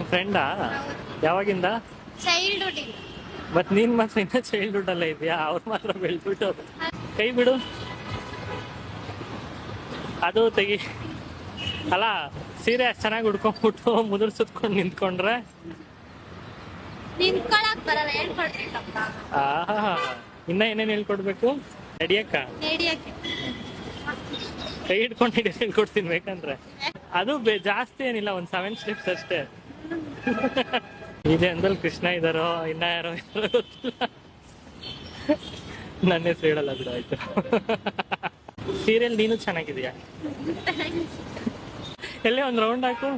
ಫ್ರೆಂಡಾ? ಯಾವಾಗಿಂದ? ಚೈಲ್ಡ್ಹುಡ್. ಮತ್ ನೀನ್ ಮಾತ್ರ ಇನ್ನ ಚೈಲ್ಡ್ಹುಡ್ ಅಲ್ಲೇ ಇದೆಯಾ? ಅವ್ರು ಮಾತ್ರ ಬೆಳ್ಬಿಟ್ಟು ಕೈ ಬಿಡು. ಅದು ತೆಗಿ. ಅಲ್ಲ ಸೀರೆ ಅಷ್ಟು ಚೆನ್ನಾಗಿ ಉಡ್ಕೊಂಡ್ಬಿಟ್ಟು ಮುದುರ್ ಸುತ್ಕೊಂಡು ನಿಂತ್ಕೊಂಡ್ರೆ ನಿಂತ್ಕೊಳಕ್ ಬರಲ್ಲ, ಹೇಳ್ಕೊಡ್ಬೇಕಪ್ಪ. ಇನ್ನ ಏನೇನು ಹೇಳ್ಕೊಡ್ಬೇಕು? ನಡಿಯಕ್ಕ ನಡೆಯಕ್ಕೆ ಕೈ ಹಿಡ್ಕೊಂಡು ಹೇಳ್ಕೊಡ್ತೀನಿ ಬೇಕಂದ್ರೆ. ಅದು ಜಾಸ್ತಿ ಏನಿಲ್ಲ, ಒಂದ್ 7 ಸ್ಟೆಪ್ಸ್ ಅಷ್ಟೇ. ಇದೆ ಅಂದಲ್ಲಿ ಕೃಷ್ಣ ಇದಾರೋ ಇನ್ನ ಯಾರೋ ಇದಾರೋ ಗೊತ್ತಿಲ್ಲ. ನನ್ನ ಹೆಸರು ಹೇಳಲ್ಲ ಬಿಡು, ಆಯ್ತು. ಸೀರಿಯಲ್ ನೀನು ಚೆನ್ನಾಗಿದೀಯಾ? ಎಲ್ಲೇ ಒಂದ್ ರೌಂಡ್ ಹಾಕು.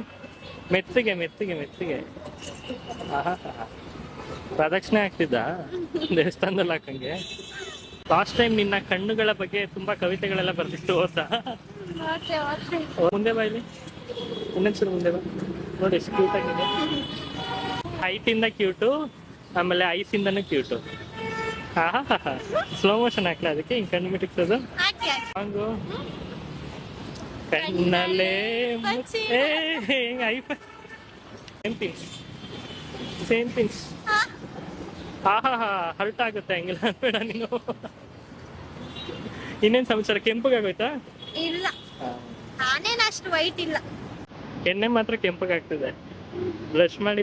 ಮೆತ್ತಿಗೆ ಮೆತ್ತಿಗೆ ಮೆತ್ತಿಗೆ. ಪ್ರದಕ್ಷಿಣೆ ಆಗ್ತಿದ್ದ ದೇವಸ್ಥಾನದಲ್ಲಿ ಹಾಕಂಗೆ. ಲಾಸ್ಟ್ ಟೈಮ್ ನಿನ್ನ ಕಣ್ಣುಗಳ ಬಗ್ಗೆ ತುಂಬಾ ಕವಿತೆಗಳೆಲ್ಲ ಬರ್ತಿತ್ತು, ಓದ್ತಾ? ಮುಂದೆ ಬಾ, ಇಲ್ಲಿ ಇನ್ನೊಂದ್ಸಲ ಮುಂದೆ ಬಾ. ನೋಡಿ ಎಷ್ಟು ಕ್ಯೂಟ್ ಆಗಿದೆ. ಹೈಟ್ ಇಂದ ಕ್ಯೂಟು, ಆಮೇಲೆ ಐಸ್ ಇಂದನೂ ಕ್ಯೂಟು. ಸ್ಲೋ ಮೋಷನ್ ಹಾಕ್ಲ ಅದಕ್ಕೆ ಹಿಂಗ್ ಕಣ್ಣು ಮಿಟಿಕ್ಸೋದು. ಹಂಗು ಕಣ್ಣಲ್ಲೇ ಸೇಮ್ ಥಿಂಗ್ಸ್. ಹರ್ಟ್ ಆಗುತ್ತೆ ಹಂಗಿಲ್ಲ ಅನ್ಬೇಡ ನೀನು. ಇನ್ನೇನ್ ಸಮಾಚಾರ? ಕೆಂಪಗಾಗೋಯ್ತಾ? ಇಲ್ಲ, ನಾನೇನು ಅಷ್ಟು ವೈಟ್ ಇಲ್ಲ. ಎಣ್ಣೆ ಮಾತ್ರ ಕೆಂಪಗಾಗ್ತದೆ. ಬ್ಲಶ್ ಮಾಡಿ.